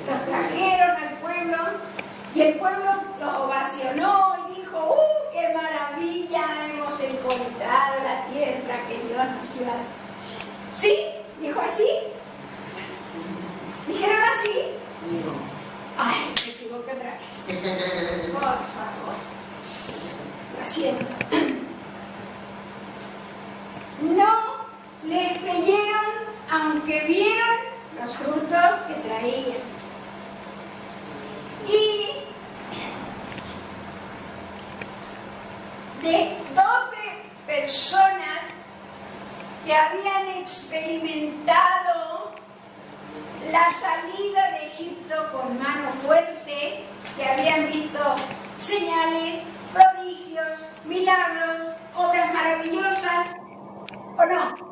los trajeron al pueblo y el pueblo los ovacionó y dijo: ¡qué maravilla! Hemos encontrado la tierra que Dios nos iba a dar. ¿Sí? ¿Dijo así? ¿Dijeron así? Ay, me equivoqué otra vez. Por favor. Lo siento. No les creyeron, aunque vieron los frutos que traían. Y de 12 personas que habían experimentado la salida de Egipto con mano fuerte, que habían visto señales, prodigios, milagros, obras maravillosas, ¿o no?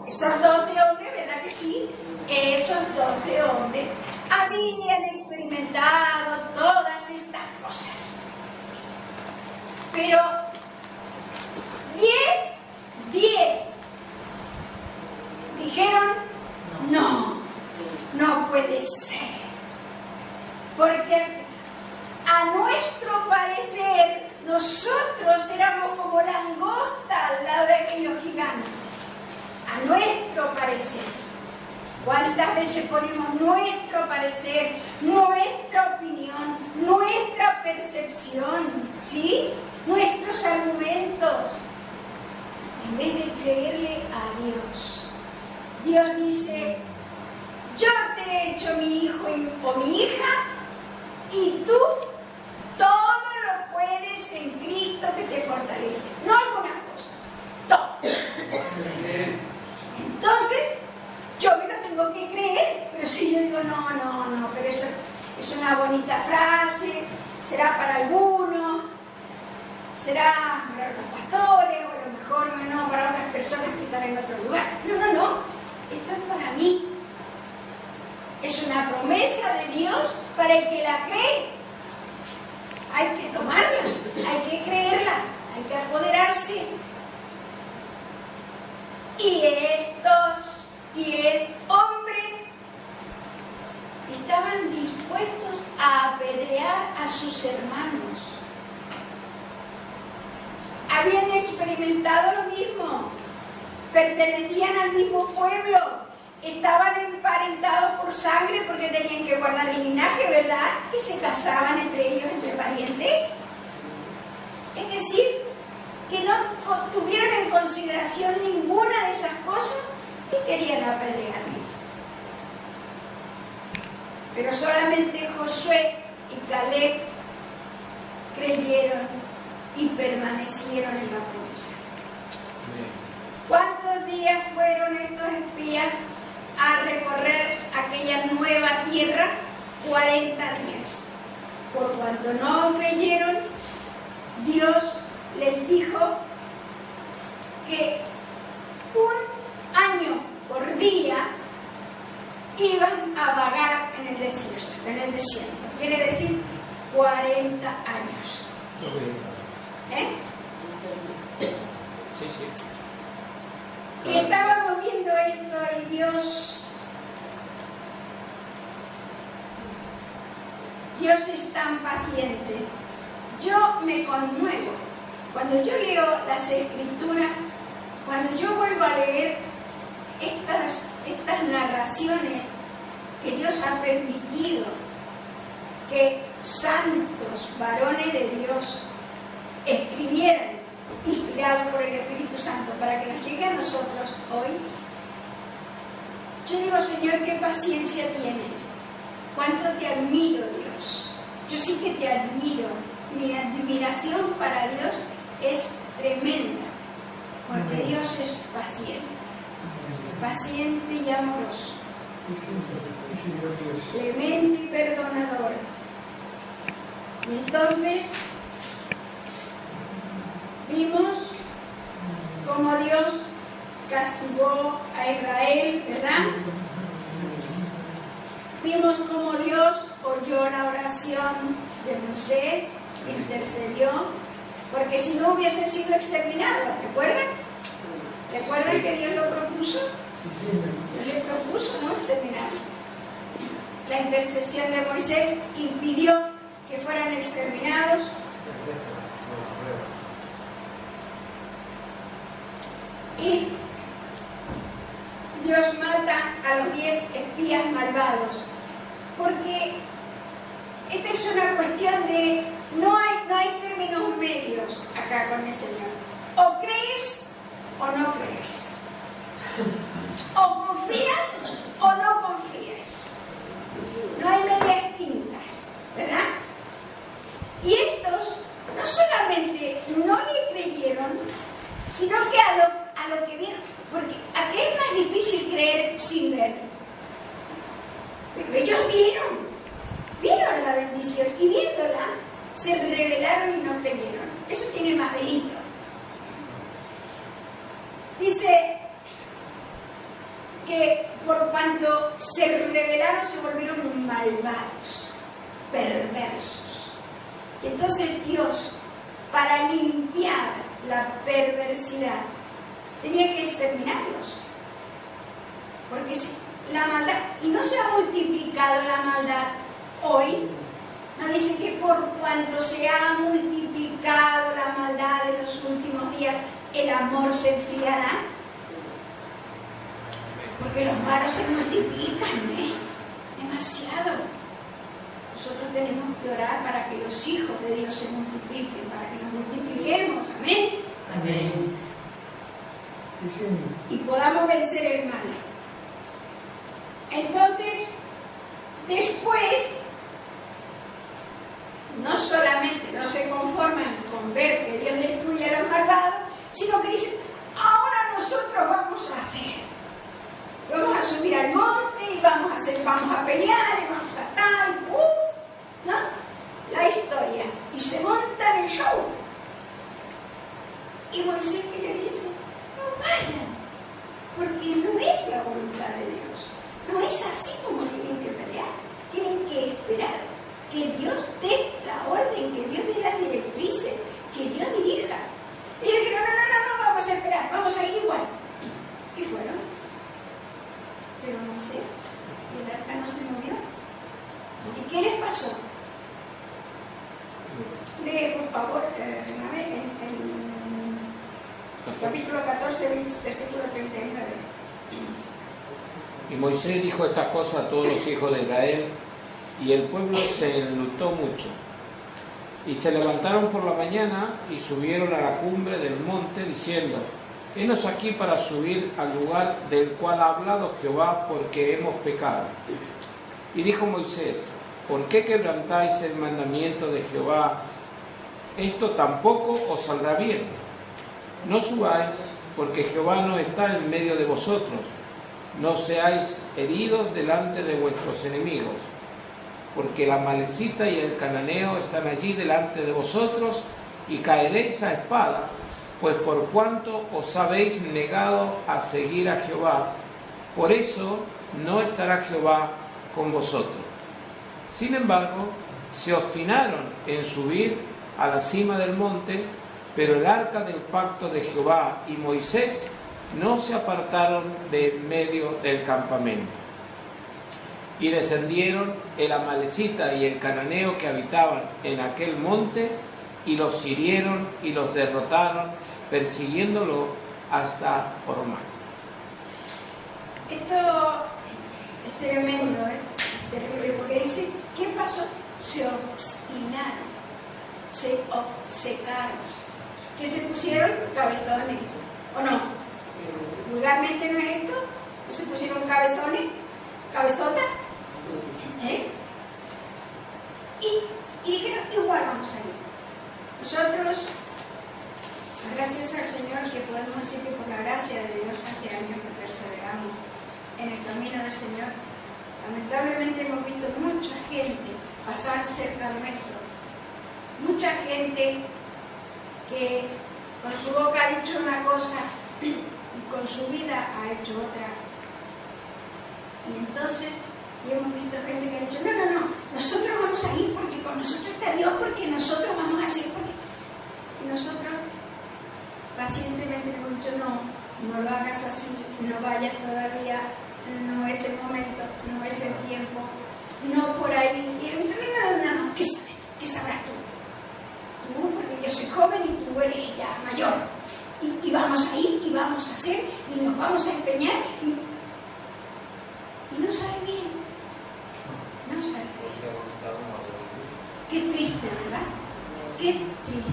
Esos 12 hombres, ¿verdad que sí? Esos 12 hombres habían experimentado todas estas cosas. Pero 10 dijeron: no puede ser. Porque a nuestro parecer nosotros éramos como langostas al lado de aquellos gigantes. A nuestro parecer. ¿Cuántas veces ponemos nuestro parecer, nuestra opinión, nuestra percepción, ¿sí? Nuestros argumentos, en vez de creerle a Dios? Dios dice: yo te he hecho mi hijo o mi hija, y tú todo lo puedes en Cristo que te fortalece. No algunas cosas, todo. Entonces, yo me lo tengo que creer. Pero si yo digo: no, pero eso es una bonita frase, será para algunos, será para los pastores, o a lo mejor no para otras personas que están en otro lugar. No, esto es para mí. Es una promesa de Dios para el que la cree. Hay que tomarla, hay que creerla, hay que apoderarse. Y estos 10 hombres estaban dispuestos a apedrear a sus hermanos. Habían experimentado lo mismo, pertenecían al mismo pueblo, estaban emparentados por sangre porque tenían que guardar el linaje, ¿verdad? Y se casaban entre ellos, entre parientes. Es decir, que no tuvieron en consideración ninguna de esas cosas y querían apedrearles. Pero solamente Josué y Caleb creyeron y permanecieron en la promesa. ¿Cuántos días fueron estos espías a recorrer aquella nueva tierra? 40 días. Por cuanto no creyeron, Dios les dijo que un año por día iban a vagar en el desierto. Quiere decir 40 años. ¿Eh? Sí. Y estábamos viendo esto y Dios es tan paciente. Yo me conmuevo cuando yo leo las Escrituras, cuando yo vuelvo a leer estas narraciones que Dios ha permitido que santos varones de Dios escribieran, inspirados por el Espíritu Santo, para que nos llegue a nosotros hoy. Yo digo: Señor, qué paciencia tienes, cuánto te admiro, Dios. Yo sí que te admiro. Mi admiración para Dios es tremenda, porque Dios es paciente y amoroso, clemente y perdonador. Y entonces vimos cómo Dios castigó a Israel, ¿verdad? Vimos cómo Dios oyó la oración de Moisés, intercedió, porque si no hubiesen sido exterminados, ¿recuerdan? ¿Recuerdan que Dios lo propuso? Dios le propuso, ¿no?, exterminar. la intercesión de Moisés impidió que fueran exterminados. Y Dios mata a los 10 espías malvados, porque esta es una cuestión de no hay términos medios acá con el Señor. O crees o no crees, o confías o no confías, no hay medias tintas, ¿verdad? Y estos no solamente no le creyeron, sino que a lo que vieron, porque ¿a qué es más difícil creer sin ver? Pero ellos vieron la bendición y viéndola se rebelaron y no creyeron. Eso tiene más delito. Dice que por cuanto se rebelaron se volvieron malvados, perversos. Y entonces Dios, para limpiar la perversidad, tenía que exterminarlos. Porque si la maldad, y no se ha multiplicado la maldad hoy, no dice que por cuanto se ha multiplicado la maldad en los últimos días, el amor se enfriará. Porque los malos se multiplican, demasiado. Nosotros tenemos que orar para que los hijos de Dios se multipliquen, para que nos multipliquemos, amén. Amén. Y podamos vencer el mal. Entonces, después, no solamente no se conforman con ver que Dios destruye a los malvados, sino que dicen, ahora nosotros vamos a hacer. Vamos a subir al monte y vamos a pelear y vamos a tal, ¿no? La historia. Y se montan el show. Y Moisés que le dice, no vayan, porque no es la voluntad de Dios. No es así como tienen que pelear. Tienen que esperar que Dios dé la orden, que Dios dé las directrices, que Dios dirija. Y ellos dijeron, no, vamos a esperar, vamos a ir igual. Y fueron. Pero Moisés, el arca no se movió. ¿Y qué les pasó? Lee, por favor, en capítulo 14, versículo 39. Y Moisés dijo estas cosas a todos los hijos de Israel, y el pueblo se enlutó mucho. Y se levantaron por la mañana y subieron a la cumbre del monte, diciendo, henos aquí para subir al lugar del cual ha hablado Jehová, porque hemos pecado. Y dijo Moisés, ¿por qué quebrantáis el mandamiento de Jehová? Esto tampoco os saldrá bien. No subáis, porque Jehová no está en medio de vosotros. No seáis heridos delante de vuestros enemigos, porque el amalecita y el cananeo están allí delante de vosotros, y caeréis a espada, pues por cuanto os habéis negado a seguir a Jehová, por eso no estará Jehová con vosotros. Sin embargo, se obstinaron en subir a la cima del monte, pero el arca del pacto de Jehová y Moisés no se apartaron de en medio del campamento. Y descendieron el amalecita y el cananeo que habitaban en aquel monte, y los hirieron y los derrotaron, persiguiéndolo hasta Hormá. Esto es tremendo, es terrible, porque dice, ¿qué pasó? Se obstinaron, se obcecaron, que se pusieron cabezones, ¿o no? Vulgarmente no es esto, ¿no se pusieron cabezones? ¿Cabezota? Y dijeron, igual vamos a ir. Nosotros, gracias al Señor, que podemos decir que por la gracia de Dios hace años que perseveramos en el camino del Señor. Lamentablemente hemos visto mucha gente pasar cerca nuestro, mucha gente que con su boca ha dicho una cosa y con su vida ha hecho otra. Y entonces hemos visto gente que ha dicho, no, nosotros vamos a ir porque con nosotros está Dios, porque nosotros vamos a hacer, porque... Y nosotros pacientemente hemos dicho, no lo hagas así, no vayas todavía, no es el momento, no es el tiempo, triste, ¿verdad? Qué triste.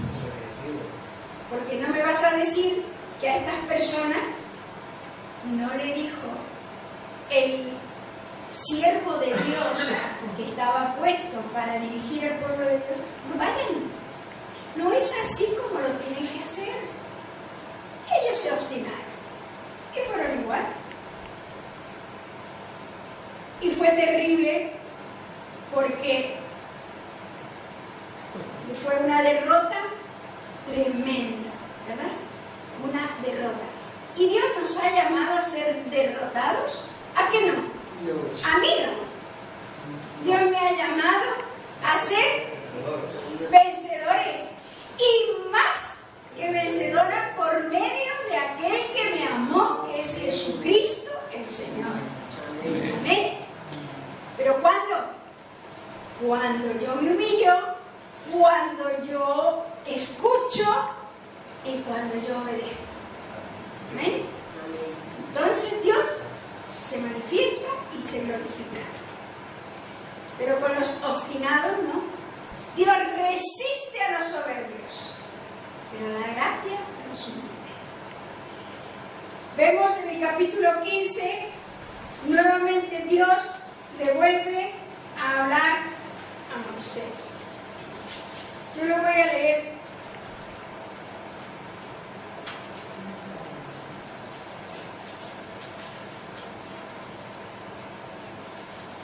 Porque no me vas a decir que a estas personas no le dijo el siervo de Dios que estaba puesto para dirigir al pueblo de Dios: no vayan, no es así como lo tienen que hacer. Ellos se obstinaron y fueron igual. Y fue terrible porque fue una derrota tremenda, ¿verdad? Una derrota. ¿Y Dios nos ha llamado a ser derrotados? ¿A qué no? A mí no. Dios me ha llamado a ser vencedores, y más que vencedora por medio de aquel que me amó, que es Jesucristo el Señor. Amén. ¿Pero cuándo? Cuando yo me humillo, cuando yo escucho y cuando yo obedezco. Amén. Entonces Dios se manifiesta y se glorifica. Pero con los obstinados no. Dios resiste a los soberbios, pero da gracia a los humildes. Vemos en el capítulo 15, nuevamente Dios le vuelve a hablar a Moisés. Yo lo voy a leer.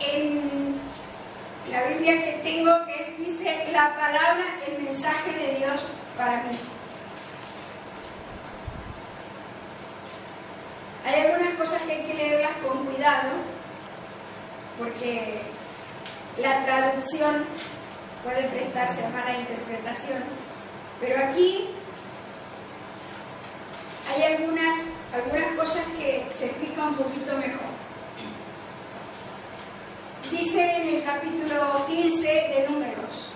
En la Biblia que tengo, dice la palabra, el mensaje de Dios para mí. Hay algunas cosas que hay que leerlas con cuidado, porque la traducción puede prestarse a mala interpretación, pero aquí hay algunas cosas que se explican un poquito mejor. Dice en el capítulo 15 de Números: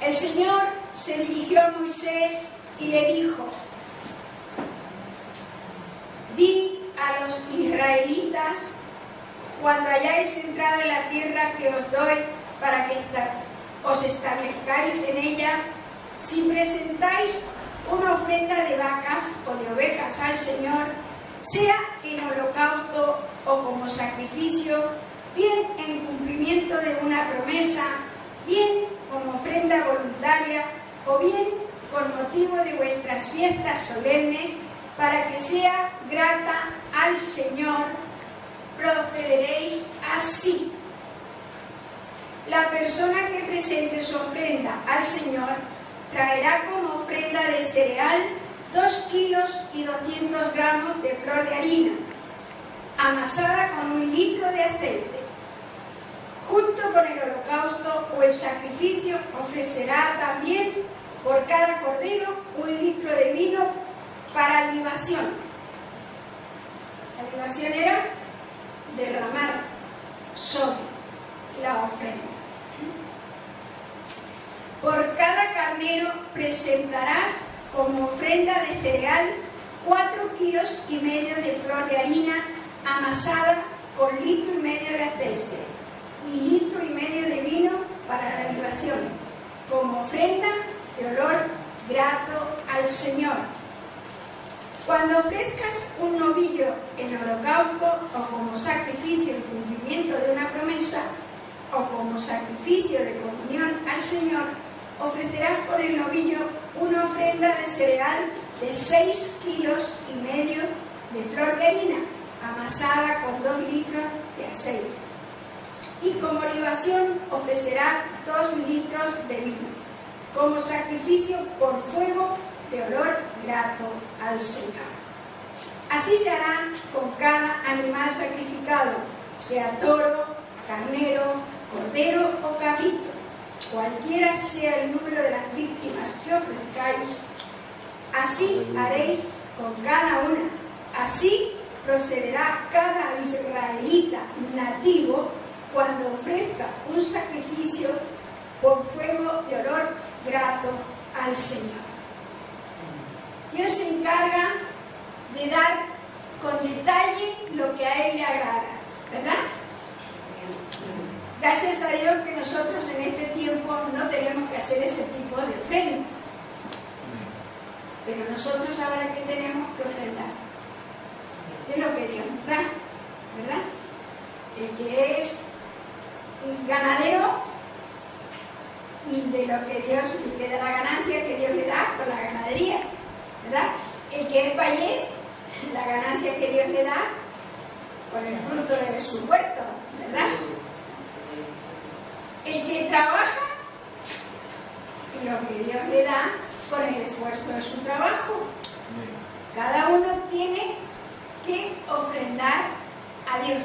el Señor se dirigió a Moisés y le dijo: di a los israelitas, cuando hayáis entrado en la tierra que os doy para que os establezcáis en ella, si presentáis una ofrenda de vacas o de ovejas al Señor, sea en holocausto o como sacrificio, bien en cumplimiento de una promesa, bien como ofrenda voluntaria, o bien con motivo de vuestras fiestas solemnes, para que sea grata al Señor, procederéis así. La persona que presente su ofrenda al Señor traerá como ofrenda de cereal 2 kilos y 200 gramos de flor de harina, amasada con 1 litro de aceite. Junto con el holocausto o el sacrificio ofrecerá también por cada cordero 1 litro de vino para libación. La libación era derramar sobre la ofrenda. Por cada carnero presentarás como ofrenda de cereal 4,5 kilos de flor de harina amasada con 1,5 litros de aceite y 1,5 litros de vino para la libación, como ofrenda de olor grato al Señor. Cuando ofrezcas un novillo en holocausto o como sacrificio en cumplimiento de una promesa o como sacrificio de comunión al Señor, ofrecerás con el novillo una ofrenda de cereal de 6,5 kilos de flor de harina amasada con 2 litros de aceite. Y como libación ofrecerás 2 litros de vino, como sacrificio por fuego de olor grato al Señor. Así se hará con cada animal sacrificado, sea toro, carnero, cordero o cabrito, cualquiera sea el número de las víctimas que ofrezcáis. Así haréis con cada una. Así procederá cada israelita nativo cuando ofrezca un sacrificio por fuego de olor grato al Señor. Dios se encarga de dar con detalle lo que a Él le agrada, ¿verdad? Gracias a Dios que nosotros en este tiempo no tenemos que hacer ese tipo de ofrenda. Pero nosotros ahora que tenemos que ofrendar de lo que Dios nos da, ¿verdad? El que es un ganadero, de lo que Dios le da, la ganancia que Dios le da con la ganadería, ¿verdad? El que es payés, la ganancia que Dios le da con el fruto de su huerto, ¿verdad? El que trabaja, lo que Dios le da con el esfuerzo de su trabajo. Cada uno tiene que ofrendar a Dios.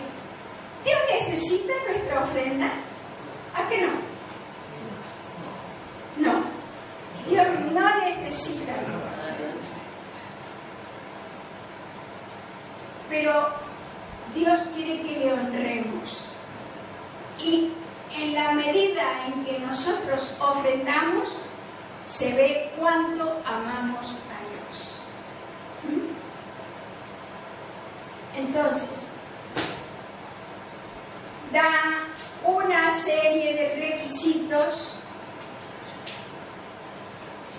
¿Dios necesita nuestra ofrenda? ¿A qué no? No. Dios no necesita nuestra ofrenda. Pero Dios quiere que le honremos. Y en la medida en que nosotros ofrendamos, se ve cuánto amamos a Dios. Entonces, da una serie de requisitos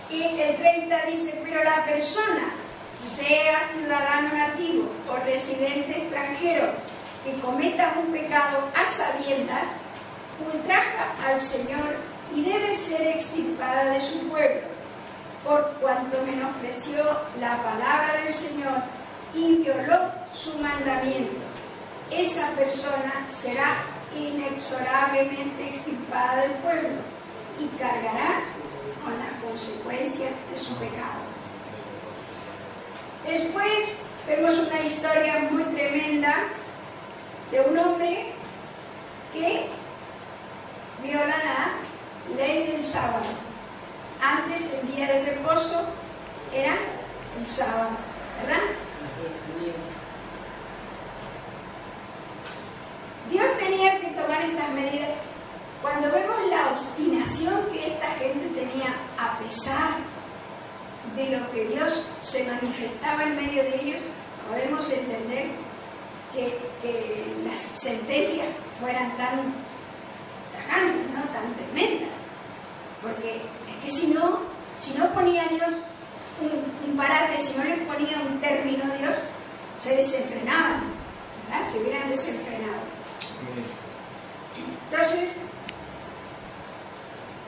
y el 30 dice, pero la persona, sea ciudadano nativo o residente extranjero, que cometa un pecado a sabiendas, ultraja al Señor y debe ser extirpada de su pueblo, por cuanto menospreció la palabra del Señor y violó su mandamiento. Esa persona será inexorablemente extirpada del pueblo y cargará con las consecuencias de su pecado. Después vemos una historia muy tremenda de un hombre que viola la ley del sábado. Antes el día de reposo era el sábado, ¿verdad? Dios tenía que tomar estas medidas. Cuando vemos la obstinación que esta gente tenía, a pesar de lo que Dios se manifestaba en medio de ellos, podemos entender que las sentencias fueran tan tajantes, ¿no? Tan tremendas. Porque es que si no ponía Dios un parate, si no les ponía un término a Dios, se desenfrenaban, ¿verdad? Se hubieran desenfrenado. Entonces,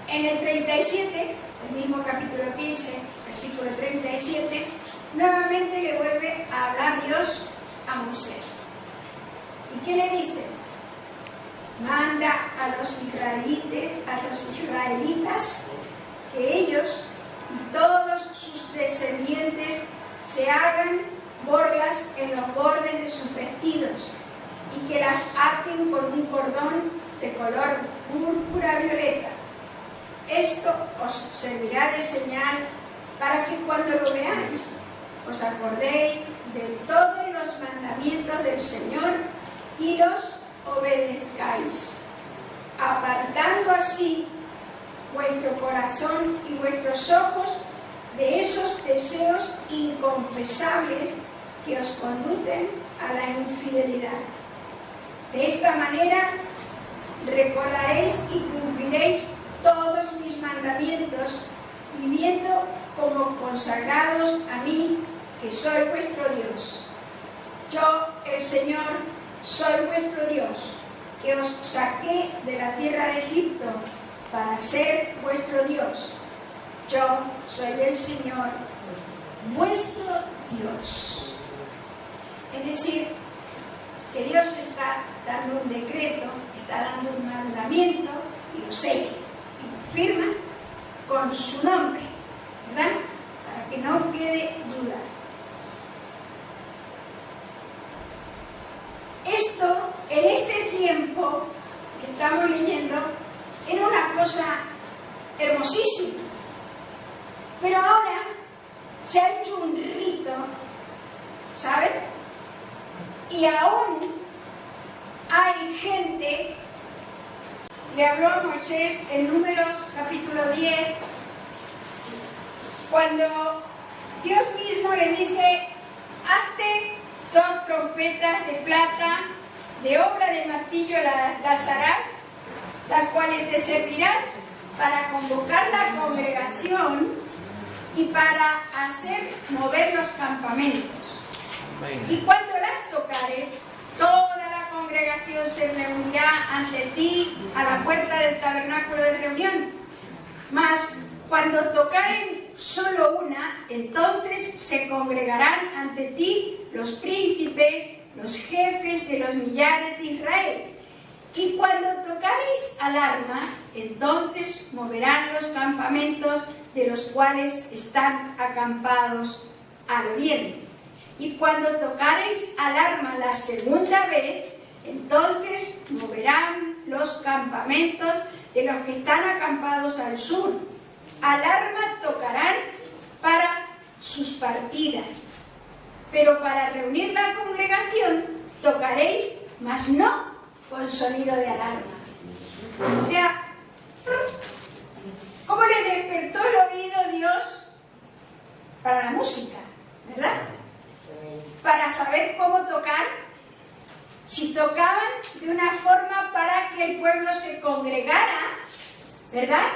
en el 37, el mismo capítulo 15, versículo 37, nuevamente le vuelve a hablar Dios a Moisés. ¿Y qué le dice? Manda a los israelitas que ellos y todos sus descendientes se hagan borlas en los bordes de sus vestidos y que las aten con un cordón de color púrpura violeta. Esto os servirá de señal para que cuando lo veáis os acordéis de todos los mandamientos del Señor y los obedezcáis, apartando así vuestro corazón y vuestros ojos de esos deseos inconfesables que os conducen a la infidelidad. De esta manera recordaréis y cumpliréis todos mis mandamientos, viviendo como consagrados a mí, que soy vuestro Dios. Yo, el Señor, soy vuestro Dios, que os saqué de la tierra de Egipto para ser vuestro Dios. Yo soy el Señor, vuestro Dios. Es decir, que Dios está dando un decreto, está dando un mandamiento y lo sella y lo firma con su nombre, ¿verdad? Para que no quede duda. Esto, en este tiempo que estamos leyendo, era una cosa hermosísima. Pero ahora se ha hecho un rito, ¿saben? Y aún hay gente, le habló a Moisés en Números capítulo 10, cuando Dios mismo le dice, hazte 2 trompetas de plata, de obra de martillo las harás, las cuales te servirán para convocar la congregación y para hacer mover los campamentos. Y cuando las tocares, toda la congregación se reunirá ante ti a la puerta del tabernáculo de reunión. Mas cuando tocaren solo una, entonces se congregarán ante ti los príncipes, los jefes de los millares de Israel. Y cuando tocaréis alarma, entonces moverán los campamentos de los cuales están acampados al oriente. Y cuando tocaréis alarma la segunda vez, entonces moverán los campamentos de los que están acampados al sur. Alarma tocarán para sus partidas, pero para reunir la congregación tocaréis, mas no con sonido de alarma. O sea, ¿cómo le despertó el oído Dios para la música? ¿Verdad? Para saber cómo tocar. Si tocaban de una forma para que el pueblo se congregara, ¿verdad?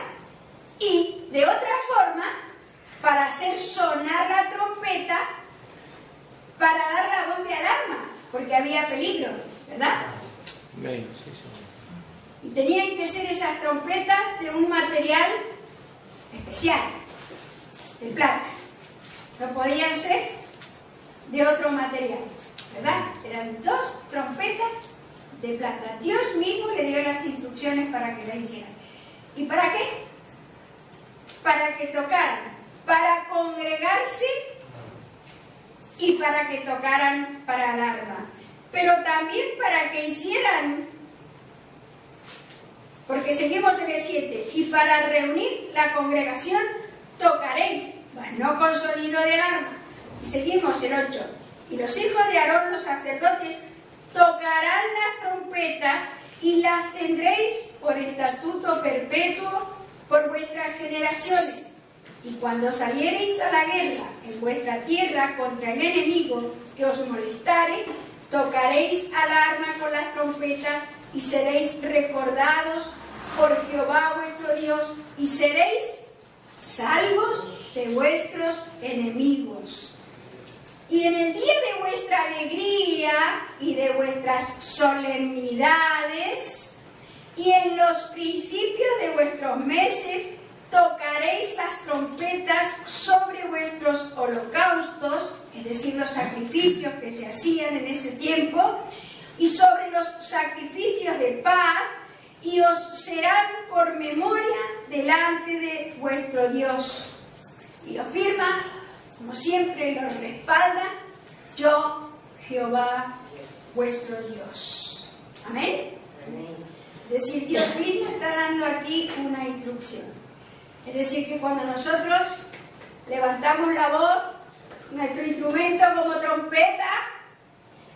Y de otra forma para hacer sonar la trompeta, para dar la voz de alarma, porque había peligro, ¿verdad? Sí, sí. Y tenían que ser esas trompetas de un material especial, de plata. No podían ser de otro material, ¿verdad? Eran 2 trompetas de plata. Dios mismo le dio las instrucciones para que la hicieran. ¿Y para qué? Para que tocaran, para congregarse y para que tocaran para alarma. Pero también para que hicieran, porque seguimos en el 7, y para reunir la congregación tocaréis, mas no con sonido de alarma. Y seguimos el 8. Y los hijos de Aarón, los sacerdotes, tocarán las trompetas y las tendréis por estatuto perpetuo por vuestras generaciones. Y cuando saliereis a la guerra en vuestra tierra contra el enemigo que os molestare, tocaréis alarma con las trompetas y seréis recordados por Jehová vuestro Dios y seréis salvos de vuestros enemigos. Y en el día de vuestra alegría y de vuestras solemnidades y en los principios de vuestros meses tocaréis las trompetas sobre vuestros holocaustos, es decir, los sacrificios que se hacían en ese tiempo, y sobre los sacrificios de paz, y os serán por memoria delante de vuestro Dios. Y lo firma, como siempre lo respalda, yo, Jehová, vuestro Dios. Amén. Es decir, Dios mismo está dando aquí una instrucción. Es decir, que cuando nosotros levantamos la voz, nuestro instrumento como trompeta,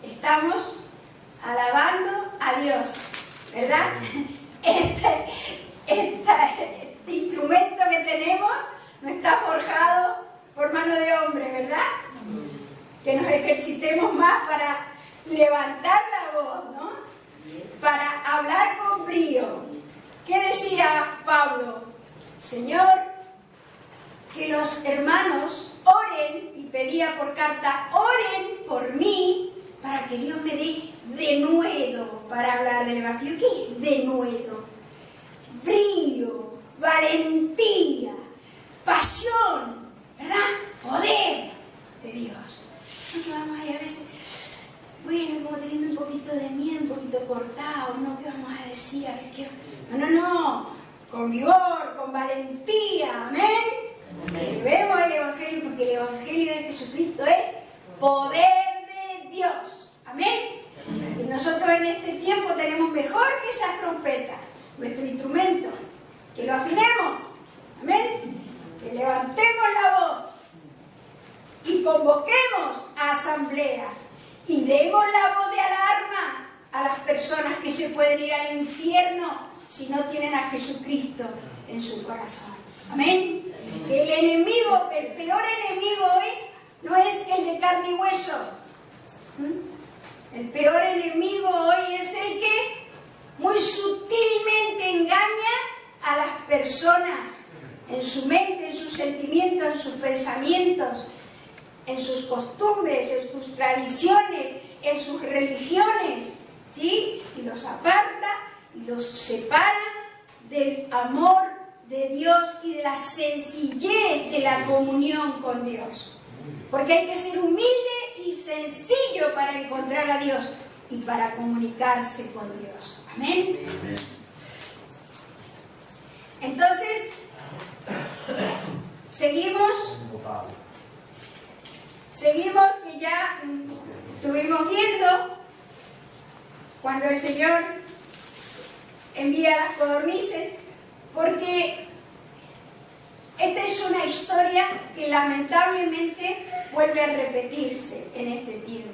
estamos alabando a Dios, ¿verdad? Este instrumento que tenemos no está forjado por mano de hombre, ¿verdad? Que nos ejercitemos más para levantar la voz, ¿no? Para hablar con brío. ¿Qué decía Pablo? Señor, que los hermanos oren, y pedía por carta, oren por mí, para que Dios me dé denuedo para hablar del Evangelio. ¿Qué es denuedo? Brío, valentía, pasión, ¿verdad? Poder de Dios. Nosotros vamos ahí a veces, bueno, como teniendo un poquito de miedo, un poquito cortado, ¿no? ¿Qué vamos a decir? A ver qué... No, con vigor, con valentía, amén. Vemos el Evangelio, porque el Evangelio de Jesucristo es poder de Dios, amén. Y nosotros en este tiempo tenemos mejor que esas trompetas, nuestro instrumento, que lo afinemos, amén, que levantemos la voz y convoquemos a asamblea y demos la voz de alarma a las personas que se pueden ir al infierno si no tienen a Jesucristo en su corazón. Amén. El enemigo, el peor enemigo hoy no es el de carne y hueso. El peor enemigo hoy es el que muy sutilmente engaña personas, en su mente, en sus sentimientos, en sus pensamientos, en sus costumbres, en sus tradiciones, en sus religiones, ¿sí? Y los aparta y los separa del amor de Dios y de la sencillez de la comunión con Dios. Porque hay que ser humilde y sencillo para encontrar a Dios y para comunicarse con Dios. Amén. Amén. Entonces, seguimos que ya estuvimos viendo cuando el Señor envía las codornices, porque esta es una historia que lamentablemente vuelve a repetirse en este tiempo.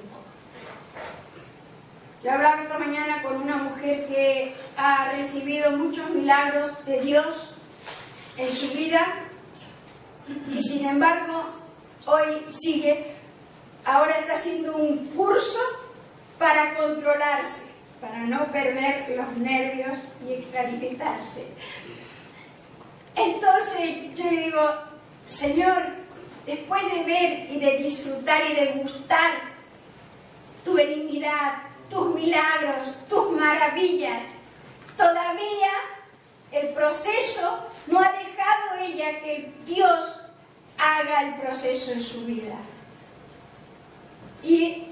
Yo hablaba esta mañana con una mujer que ha recibido muchos milagros de Dios en su vida y sin embargo hoy ahora está haciendo un curso para controlarse, para no perder los nervios y extralimitarse. Entonces yo le digo, Señor, después de ver y de disfrutar y de gustar tu benignidad, tus milagros, tus maravillas, todavía el proceso no ha dejado ella que Dios haga el proceso en su vida. Y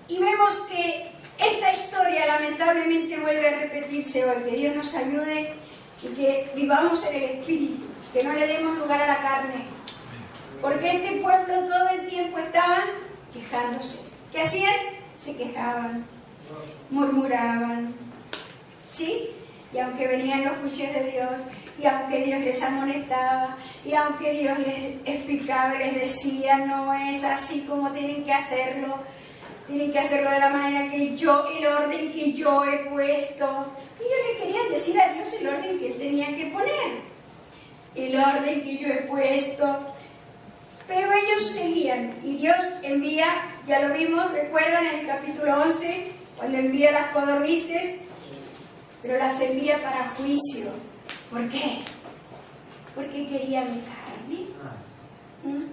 vemos que esta historia lamentablemente vuelve a repetirse hoy. Que Dios nos ayude y que vivamos en el Espíritu, que no le demos lugar a la carne. Porque este pueblo todo el tiempo estaban quejándose. ¿Qué hacían? Se quejaban, murmuraban, ¿sí? Y aunque venían los juicios de Dios, y aunque Dios les amonestaba, y aunque Dios les explicaba y les decía, no es así como tienen que hacerlo de la manera que yo, el orden que yo he puesto. Y ellos le querían decir a Dios el orden que Él tenía que poner, el orden que yo he puesto. Pero ellos seguían, y Dios envía, ya lo vimos, recuerdan en el capítulo 11, cuando envía las codornices, pero las envía para juicio. ¿Por qué? Porque querían carne.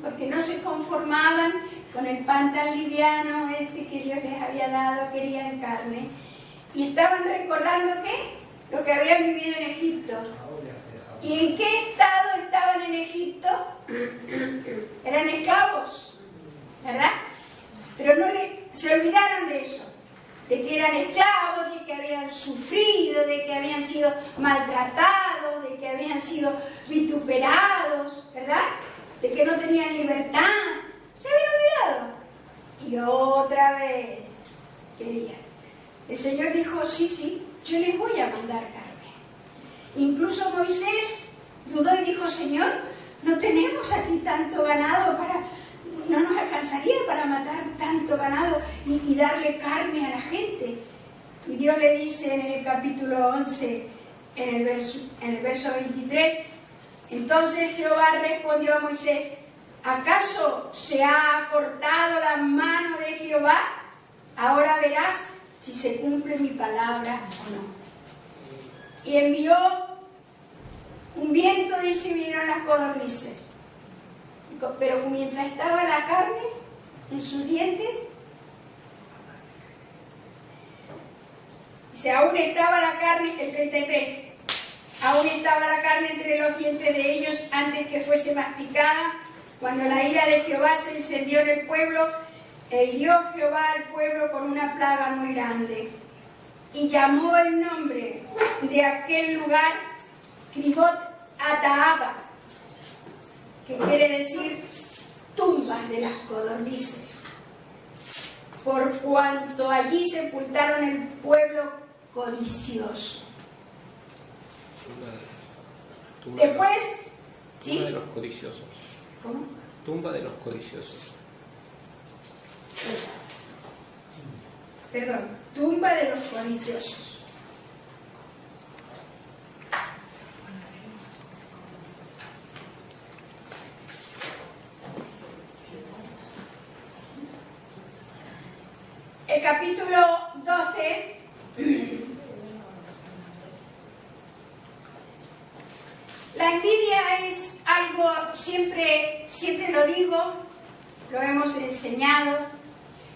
Porque no se conformaban con el pan tan liviano que Dios les había dado, querían carne. Y estaban recordando ¿qué? Lo que habían vivido en Egipto. ¿Y en qué estado estaban en Egipto? Eran esclavos, ¿verdad? Pero se olvidaron de eso, de que eran esclavos, de que habían sufrido, de que habían sido maltratados, de que habían sido vituperados, ¿verdad? De que no tenían libertad. Se habían olvidado. Y otra vez querían. El Señor dijo, sí, yo les voy a mandar carne. Incluso Moisés dudó y dijo, Señor, no tenemos aquí tanto ganado no nos alcanzaría para matar tanto ganado y darle carne a la gente. Y Dios le dice en el capítulo 11, en el verso 23, entonces Jehová respondió a Moisés, ¿acaso se ha acortado la mano de Jehová? Ahora verás si se cumple mi palabra o no. Y envió un viento, dice, y vinieron las codornices. Pero mientras estaba la carne en sus dientes, dice, aún estaba la carne, el 33, aún estaba la carne entre los dientes de ellos antes que fuese masticada, cuando la ira de Jehová se encendió en el pueblo, e hirió Jehová al pueblo con una plaga muy grande. Y llamó el nombre de aquel lugar Kribot Ataaba, que quiere decir tumbas de las codornices, por cuanto allí sepultaron el pueblo codicioso. Después, tumba de los codiciosos. ¿Cómo? Tumba de los codiciosos. Perdón, tumba de los codiciosos. El capítulo 12 La envidia es algo, siempre lo digo, lo hemos enseñado,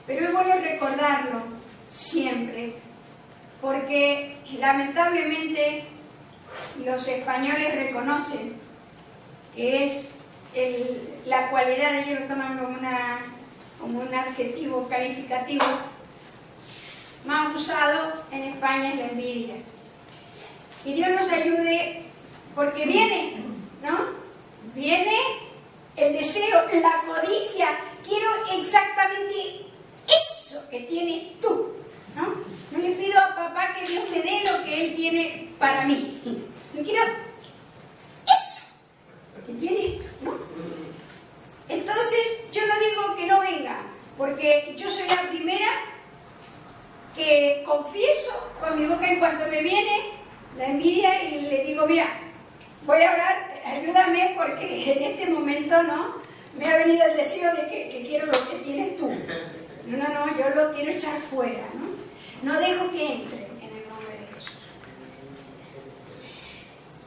pero es bueno recordarlo siempre, porque lamentablemente los españoles reconocen que es la cualidad, ellos lo toman como un adjetivo calificativo más usado en España, es la envidia. Y Dios nos ayude, porque viene, ¿no? Viene el deseo, la codicia. Quiero exactamente eso que tienes tú, ¿no? No le pido a papá que Dios me dé lo que Él tiene para mí. No quiero eso que tienes tú, ¿no? Entonces, yo no digo que no venga, porque yo soy la primera que confieso con mi boca en cuanto me viene la envidia y le digo, mira, voy a orar, ayúdame porque en este momento no me ha venido el deseo de que quiero lo que tienes tú. No, yo lo quiero echar fuera, ¿no? No dejo que entre en el nombre de Jesús.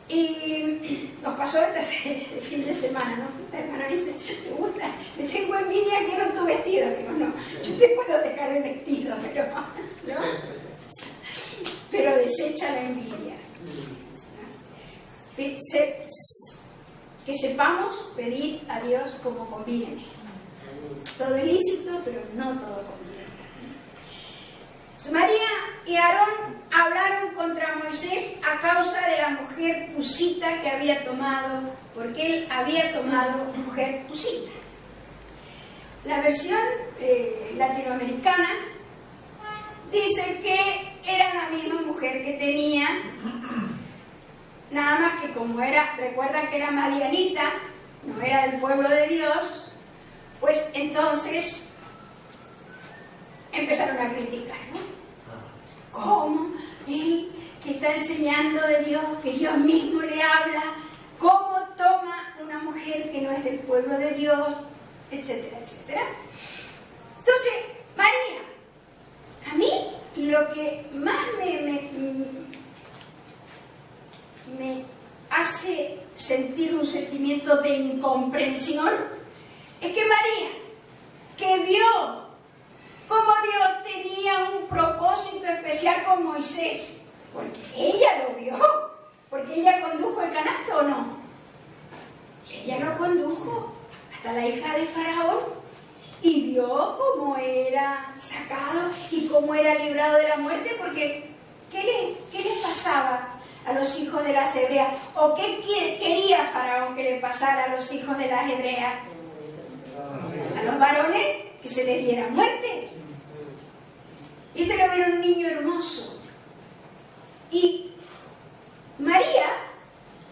Y nos pasó este fin de semana, ¿no? La hermana dice, ¿te gusta? Me tengo envidia, quiero tu vestido. Digo, no, yo te puedo dejar el vestido, pero ¿no? Pero desecha la envidia. Que sepamos pedir a Dios como conviene. Todo es lícito, pero no todo conviene. María y Aarón hablaron contra Moisés a causa de la mujer cusita que había tomado, porque él había tomado mujer cusita. La versión latinoamericana dice que era la misma mujer que tenía, nada más que como era, recuerdan que era madianita, no era del pueblo de Dios, pues entonces empezaron a criticar, ¿no? ¿Cómo? Él que está enseñando de Dios, que Dios mismo le habla, ¿cómo toma una mujer que no es del pueblo de Dios? Etcétera, etcétera. Entonces, María, a mí lo que más me hace sentir un sentimiento de incomprensión es que María, que vio cómo Dios tenía un propósito especial con Moisés, porque ella lo vio, porque ella condujo el canasto, ¿o no? Ella lo condujo hasta la hija de Faraón y vio cómo era sacado y cómo era librado de la muerte, porque ¿qué le pasaba a los hijos de las hebreas? ¿O qué quería Faraón que le pasara a los hijos de las hebreas? A los varones que se les diera muerte. Y este lo vieron un niño hermoso. Y María,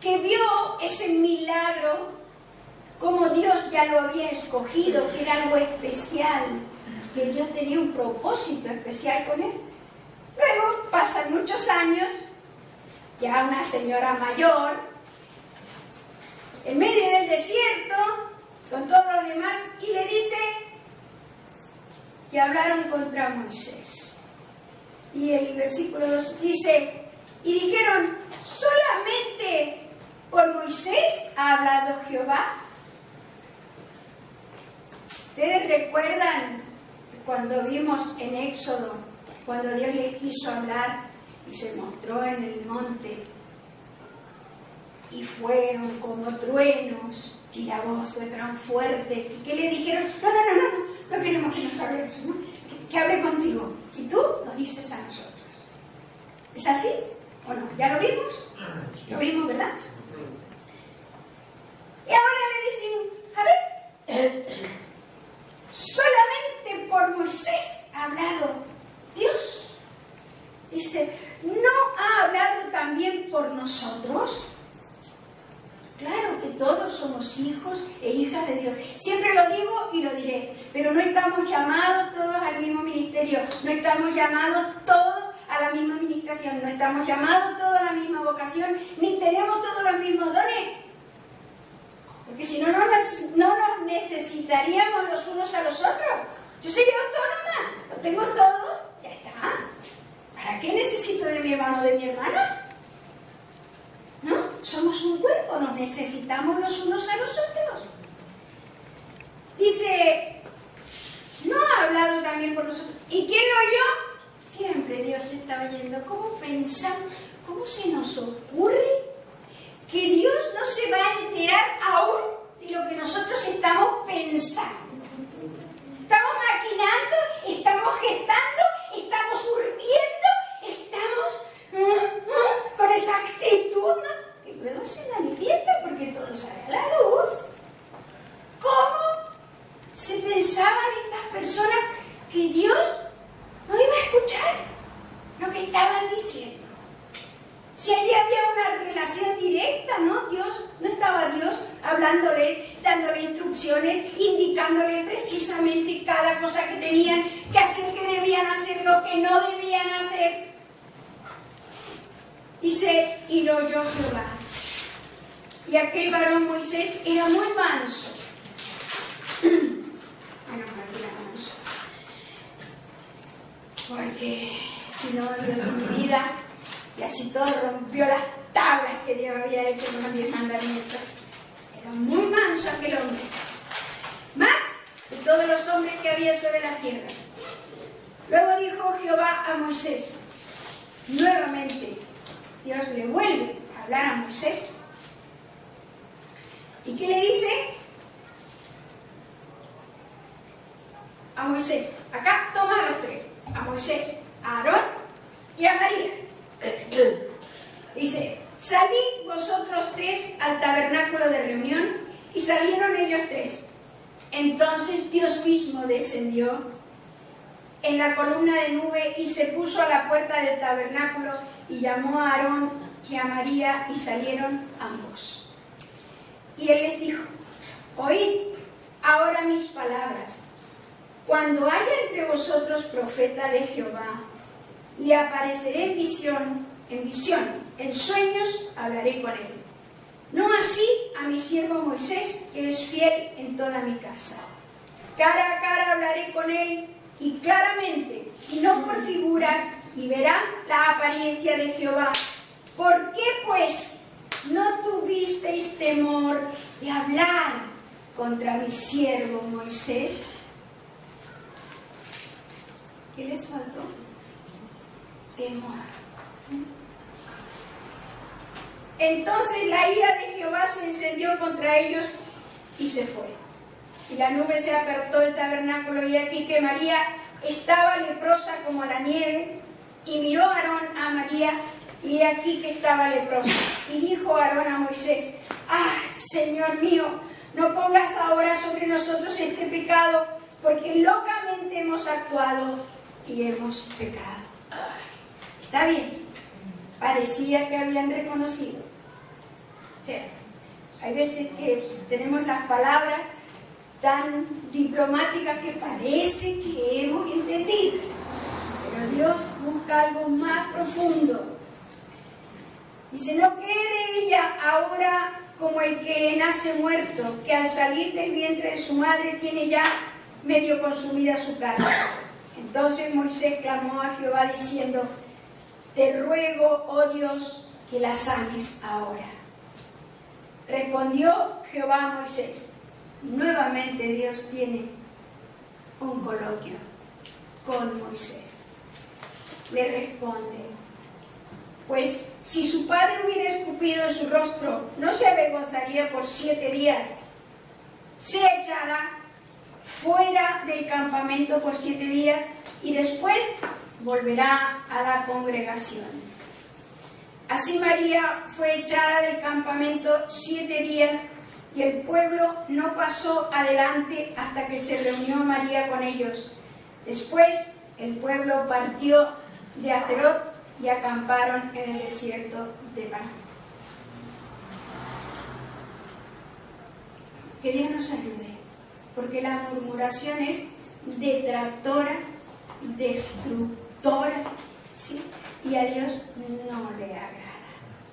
que vio ese milagro, como Dios ya lo había escogido, que era algo especial, que Dios tenía un propósito especial con él. Luego pasan muchos años, ya una señora mayor, en medio del desierto, con todos los demás, y le dice que hablaron contra Moisés. Y el versículo 2 dice, y dijeron, ¿solamente por Moisés ha hablado Jehová? ¿Ustedes recuerdan cuando vimos en Éxodo, cuando Dios les quiso hablar y se mostró en el monte? Y fueron como truenos y la voz fue tan fuerte que le dijeron, no queremos que nos hables, ¿no? Que hable contigo y tú nos dices a nosotros. ¿Es así o no? ¿Ya lo vimos? Lo vimos, ¿verdad? Y ahora le dicen, a ver, solamente por Moisés ha hablado Dios. Dice, ¿no ha hablado también por nosotros? Claro que todos somos hijos e hijas de Dios. Siempre lo digo y lo diré, pero no estamos llamados todos al mismo ministerio, no estamos llamados todos a la misma administración, no estamos llamados todos a la misma vocación, ni tenemos todos los mismos dones. Porque si no, no nos necesitaríamos los unos a los otros. Yo sería autónoma, lo tengo todo, ya está. ¿Para qué necesito de mi hermano o de mi hermana? ¿No? ¿Somos un cuerpo o no? nos necesitamos los unos a los otros. Dice, ¿no ha hablado también por nosotros? ¿Y quién lo oyó? Siempre Dios está oyendo. ¿Cómo pensamos? ¿Cómo se nos ocurre que Dios no se va a enterar aún de lo que nosotros estamos pensando? Estamos maquinando, estamos gestando, estamos urdiendo, estamos con esa actitud, ¿no? Y luego se manifiesta porque todo sale a la luz. ¿Cómo se pensaban estas personas que Dios no iba a escuchar lo que estaban diciendo? Si allí había una relación directa, ¿no? No estaba Dios hablándoles, dándoles instrucciones, indicándoles precisamente cada cosa que tenían que hacer, que debían hacer, lo que no debían hacer. Dice, y lo oyó Jehová. Y aquel varón Moisés era muy manso. Bueno, era manso. Porque si no, Dios en mi vida, y así todo rompió las tablas que Dios había hecho con los 10 mandamientos. Era muy manso aquel hombre. Más de todos los hombres que había sobre la tierra. Luego dijo Jehová a Moisés, nuevamente, Dios le vuelve a hablar a Moisés. ¿Y qué le dice? A Moisés. Acá toma a los tres. A Moisés, a Aarón y a María. Dice, salid vosotros tres al tabernáculo de reunión, y salieron ellos tres. Entonces Dios mismo descendió en la columna de nube y se puso a la puerta del tabernáculo y llamó a Aarón y a María y salieron ambos. Y él les dijo, oíd ahora mis palabras. Cuando haya entre vosotros profeta de Jehová, le apareceré en visión, en sueños hablaré con él. No así a mi siervo Moisés, que es fiel en toda mi casa. Cara a cara hablaré con él y claramente, y no por figuras, y verá la apariencia de Jehová. ¿Por qué, pues, no tuvisteis temor de hablar contra mi siervo Moisés? ¿Qué les faltó? Temor. Entonces la ira de Jehová se encendió contra ellos y se fue. Y la nube se apartó del tabernáculo, y aquí que María estaba leprosa como la nieve. Y miró Aarón a María, y aquí que estaba leprosa. Y dijo Aarón a Moisés, ¡ah, Señor mío, no pongas ahora sobre nosotros este pecado, porque locamente hemos actuado y hemos pecado! Está bien. Parecía que habían reconocido. O sea, hay veces que tenemos las palabras tan diplomáticas que parece que hemos entendido. Pero Dios busca algo más profundo. Dice, no quede ella ahora como el que nace muerto, que al salir del vientre de su madre tiene ya medio consumida su carne. Entonces Moisés clamó a Jehová diciendo, te ruego, oh Dios, que la sanes ahora. Respondió Jehová a Moisés. Nuevamente Dios tiene un coloquio con Moisés. Le responde, pues si su padre hubiera escupido en su rostro, ¿no se avergonzaría por 7 días? Sea echada fuera del campamento por 7 días y después volverá a la congregación. Así María fue echada del campamento 7 días y el pueblo no pasó adelante hasta que se reunió María con ellos. Después el pueblo partió de Acerot y acamparon en el desierto de Parán. Que Dios nos ayude, porque la murmuración es detractora, destructora, ¿sí? Y a Dios no le agrada.